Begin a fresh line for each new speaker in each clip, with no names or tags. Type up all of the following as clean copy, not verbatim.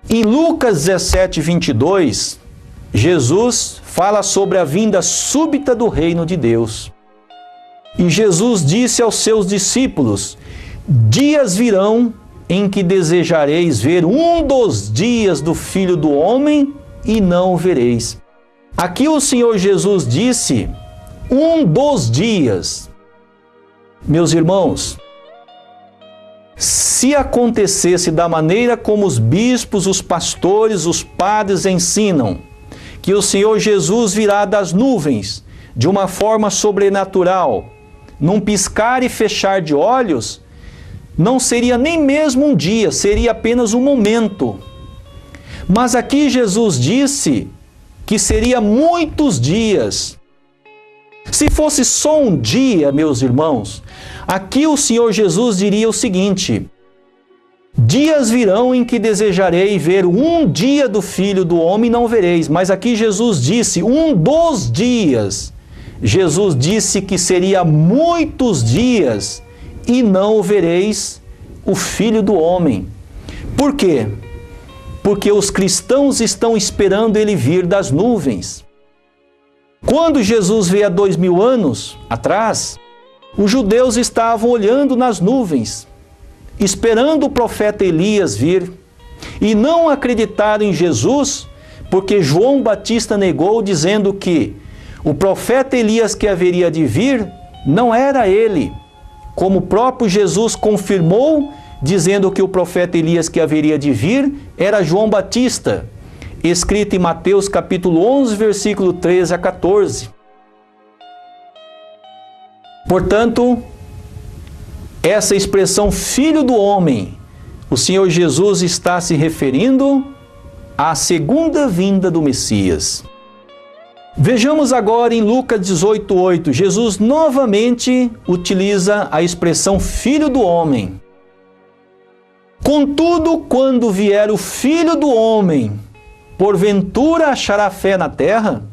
Em Lucas 17, 22, Jesus fala sobre a vinda súbita do reino de Deus. E Jesus disse aos seus discípulos: dias virão em que desejareis ver um dos dias do Filho do Homem e não o vereis. Aqui o Senhor Jesus disse um dos dias. Meus irmãos, se acontecesse da maneira como os bispos, os pastores, os padres ensinam, que o Senhor Jesus virá das nuvens de uma forma sobrenatural, num piscar e fechar de olhos, não seria nem mesmo um dia, seria apenas um momento. Mas aqui Jesus disse que seria muitos dias. Se fosse só um dia, meus irmãos, aqui o Senhor Jesus diria o seguinte: dias virão em que desejarei ver um dia do Filho do Homem e não vereis. Mas aqui Jesus disse um dos dias. Jesus disse que seria muitos dias e não o vereis o Filho do Homem. Por quê? Porque os cristãos estão esperando ele vir das nuvens. Quando Jesus veio há 2000 anos atrás, os judeus estavam olhando nas nuvens, esperando o profeta Elias vir, e não acreditaram em Jesus, porque João Batista negou, dizendo que o profeta Elias que haveria de vir não era ele, como o próprio Jesus confirmou, dizendo que o profeta Elias que haveria de vir era João Batista, escrito em Mateus capítulo 11, versículo 13 a 14. Portanto, essa expressão Filho do Homem, o Senhor Jesus está se referindo à segunda vinda do Messias. Vejamos agora em Lucas 18:8, Jesus novamente utiliza a expressão Filho do Homem. Contudo, quando vier o Filho do Homem, porventura achará fé na terra?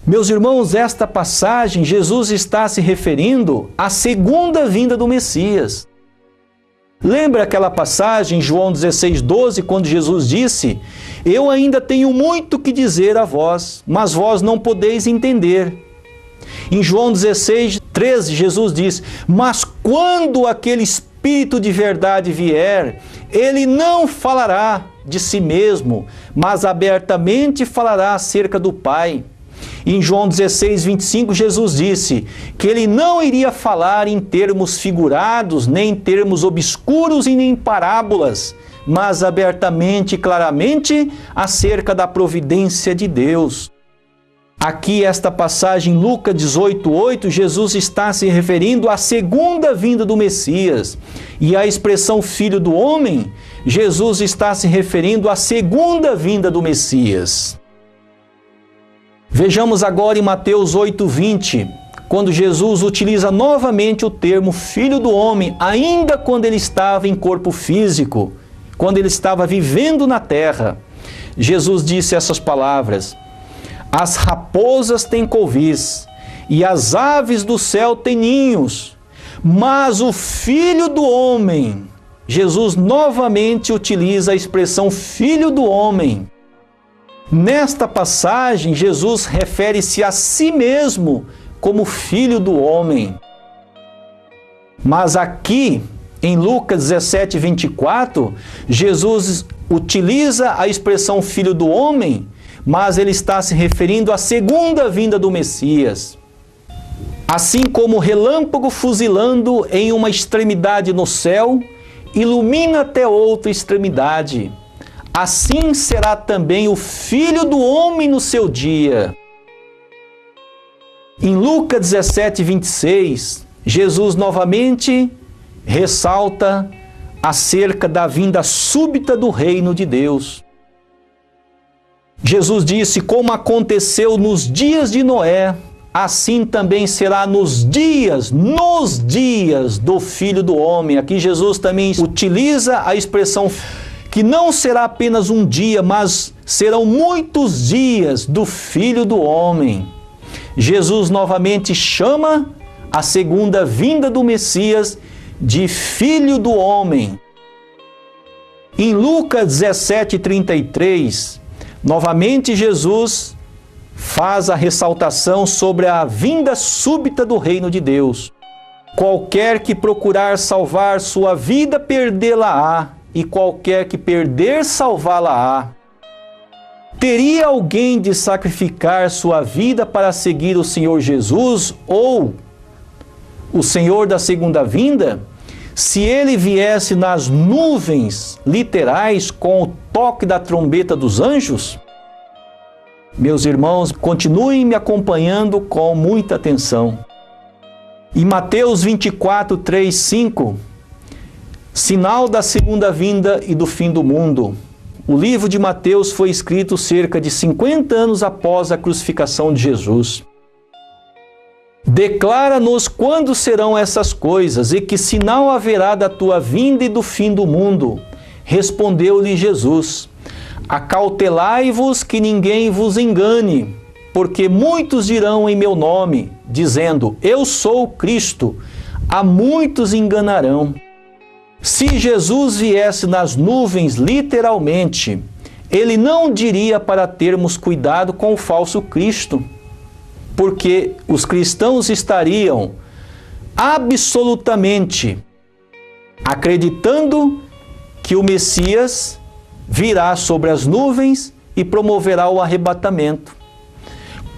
Meus irmãos, esta passagem, Jesus está se referindo à segunda vinda do Messias. Lembra aquela passagem, João 16:12, quando Jesus disse: eu ainda tenho muito que dizer a vós, mas vós não podeis entender. Em João 16:13, Jesus diz: mas quando aquele Espírito de verdade vier, ele não falará de si mesmo, mas abertamente falará acerca do Pai. Em João 16:25, Jesus disse que ele não iria falar em termos figurados, nem em termos obscuros e nem em parábolas, mas abertamente e claramente acerca da providência de Deus. Aqui, esta passagem, Lucas 18:8, Jesus está se referindo à segunda vinda do Messias. E a expressão Filho do Homem, Jesus está se referindo à segunda vinda do Messias. Vejamos agora em Mateus 8:20, quando Jesus utiliza novamente o termo Filho do Homem, ainda quando ele estava em corpo físico, quando ele estava vivendo na terra. Jesus disse essas palavras: as raposas têm covis e as aves do céu têm ninhos, mas o Filho do Homem, Jesus novamente utiliza a expressão Filho do Homem. Nesta passagem, Jesus refere-se a si mesmo como Filho do Homem. Mas aqui, em Lucas 17:24, Jesus utiliza a expressão Filho do Homem, mas ele está se referindo à segunda vinda do Messias. Assim como o relâmpago fuzilando em uma extremidade no céu, ilumina até outra extremidade, assim será também o Filho do Homem no seu dia. Em Lucas 17:26, Jesus novamente ressalta acerca da vinda súbita do reino de Deus. Jesus disse: como aconteceu nos dias de Noé, assim também será nos dias do Filho do Homem. Aqui Jesus também utiliza a expressão que não será apenas um dia, mas serão muitos dias do Filho do Homem. Jesus novamente chama a segunda vinda do Messias de Filho do Homem. Em Lucas 17:33, novamente Jesus faz a ressaltação sobre a vinda súbita do reino de Deus. Qualquer que procurar salvar sua vida, perdê-la-á, e qualquer que perder, salvá-la-á. Teria alguém de sacrificar sua vida para seguir o Senhor Jesus ou o Senhor da segunda vinda? Se ele viesse nas nuvens literais com o toque da trombeta dos anjos? Meus irmãos, continuem me acompanhando com muita atenção. Em Mateus 24, 3, 5, sinal da segunda vinda e do fim do mundo. O livro de Mateus foi escrito cerca de 50 anos após a crucificação de Jesus. Declara-nos quando serão essas coisas e que sinal haverá da tua vinda e do fim do mundo. Respondeu-lhe Jesus: acautelai-vos que ninguém vos engane, porque muitos dirão em meu nome, dizendo, eu sou o Cristo, a muitos enganarão. Se Jesus viesse nas nuvens literalmente, ele não diria para termos cuidado com o falso Cristo, porque os cristãos estariam absolutamente acreditando que o Messias virá sobre as nuvens e promoverá o arrebatamento.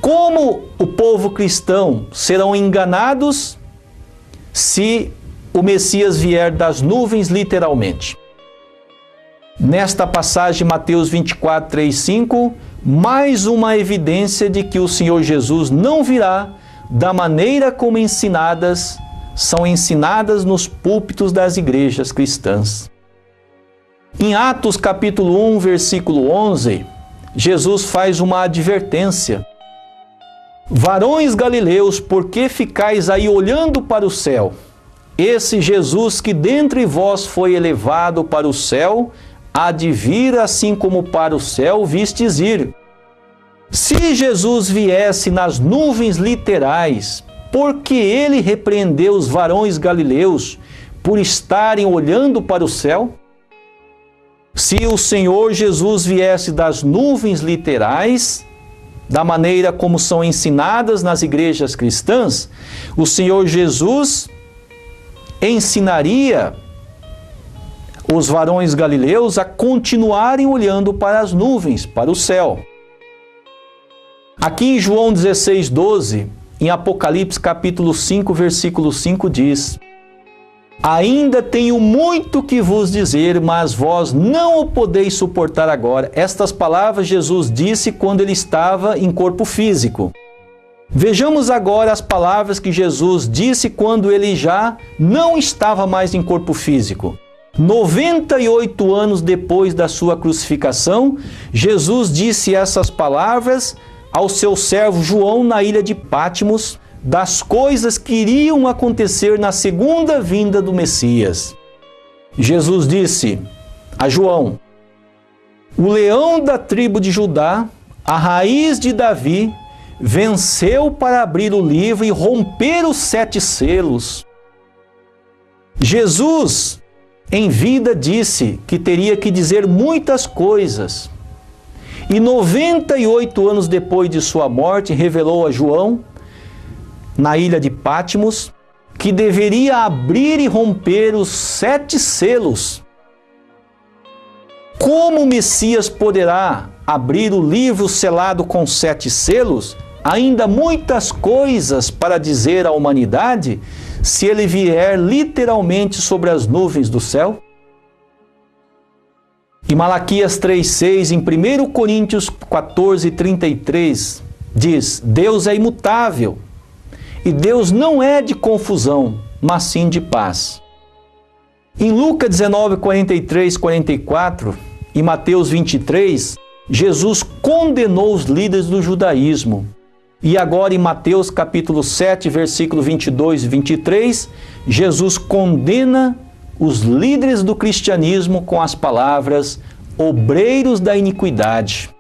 Como o povo cristão serão enganados se o Messias vier das nuvens literalmente? Nesta passagem, Mateus 24, 3, 5, mais uma evidência de que o Senhor Jesus não virá da maneira como são ensinadas nos púlpitos das igrejas cristãs. Em Atos capítulo 1, versículo 11, Jesus faz uma advertência. Varões galileus, por que ficais aí olhando para o céu? Esse Jesus que dentre vós foi elevado para o céu, há de vir assim como para o céu vistes ir. Se Jesus viesse nas nuvens literais, por que ele repreendeu os varões galileus por estarem olhando para o céu? Se o Senhor Jesus viesse das nuvens literais, da maneira como são ensinadas nas igrejas cristãs, o Senhor Jesus ensinaria os varões galileus a continuarem olhando para as nuvens, para o céu. Aqui em João 16, 12, em Apocalipse capítulo 5, versículo 5 diz: ainda tenho muito que vos dizer, mas vós não o podeis suportar agora. Estas palavras Jesus disse quando ele estava em corpo físico. Vejamos agora as palavras que Jesus disse quando ele já não estava mais em corpo físico. 98 anos depois da sua crucificação, Jesus disse essas palavras ao seu servo João na ilha de Patmos, das coisas que iriam acontecer na segunda vinda do Messias. Jesus disse a João: o leão da tribo de Judá, a raiz de Davi, venceu para abrir o livro e romper os 7 selos. Jesus, em vida, disse que teria que dizer muitas coisas. E 98 anos depois de sua morte, revelou a João, na ilha de Patmos, que deveria abrir e romper os 7 selos. Como o Messias poderá abrir o livro selado com 7 selos? Ainda muitas coisas para dizer à humanidade, se ele vier literalmente sobre as nuvens do céu? Em Malaquias 3,6, em 1 Coríntios 14, 33, diz: Deus é imutável, e Deus não é de confusão, mas sim de paz. Em Lucas 19, 43, 44, e Mateus 23, Jesus condenou os líderes do judaísmo. E agora em Mateus capítulo 7, versículo 22 e 23, Jesus condena os líderes do cristianismo com as palavras obreiros da iniquidade.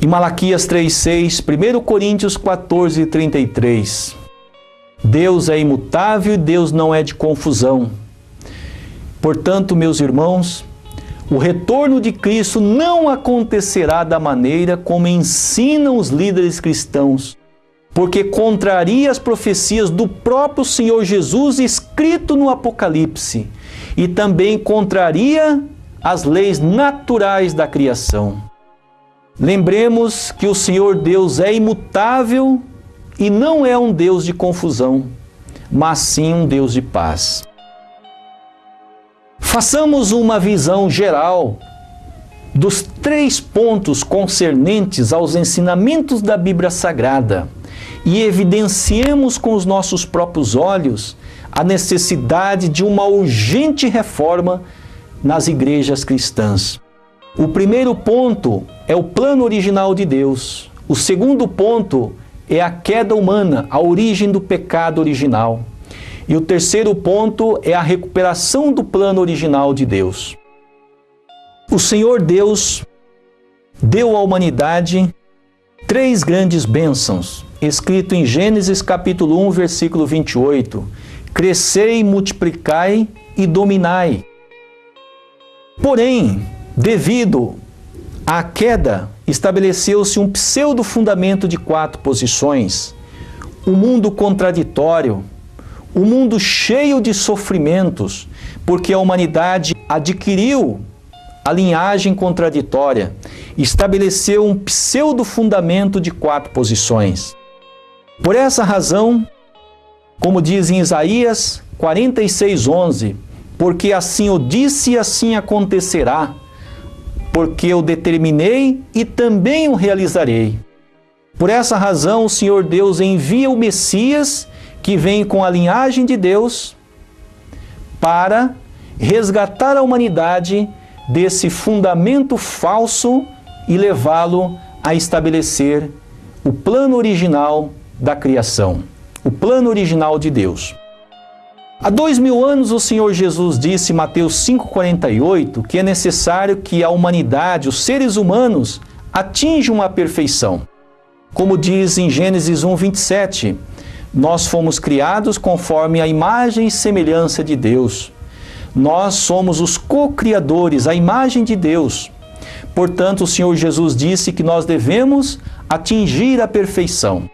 Em Malaquias 3,6, 1 Coríntios 14, 33, Deus é imutável e Deus não é de confusão. Portanto, meus irmãos, o retorno de Cristo não acontecerá da maneira como ensinam os líderes cristãos, porque contraria as profecias do próprio Senhor Jesus escrito no Apocalipse, e também contraria as leis naturais da criação. Lembremos que o Senhor Deus é imutável e não é um Deus de confusão, mas sim um Deus de paz. Façamos uma visão geral dos 3 pontos concernentes aos ensinamentos da Bíblia Sagrada e evidenciemos com os nossos próprios olhos a necessidade de uma urgente reforma nas igrejas cristãs. O primeiro ponto é o plano original de Deus. O segundo ponto é a queda humana, a origem do pecado original. E o terceiro ponto é a recuperação do plano original de Deus. O Senhor Deus deu à humanidade 3 grandes bênçãos, escrito em Gênesis capítulo 1, versículo 28. Crescei, multiplicai e dominai. Porém, devido à queda, estabeleceu-se um pseudo-fundamento de 4 posições. Um mundo contraditório, um mundo cheio de sofrimentos, porque a humanidade adquiriu a linhagem contraditória, estabeleceu um pseudo-fundamento de 4 posições. Por essa razão, como diz em Isaías 46:11, porque assim eu disse e assim acontecerá, porque eu determinei e também o realizarei. Por essa razão, o Senhor Deus envia o Messias, que vem com a linhagem de Deus, para resgatar a humanidade desse fundamento falso e levá-lo a estabelecer o plano original da criação, o plano original de Deus. Há 2000 anos o Senhor Jesus disse em Mateus 5,48 que é necessário que a humanidade, os seres humanos, atinjam a perfeição. Como diz em Gênesis 1:27, nós fomos criados conforme a imagem e semelhança de Deus. Nós somos os co-criadores, a imagem de Deus. Portanto, o Senhor Jesus disse que nós devemos atingir a perfeição.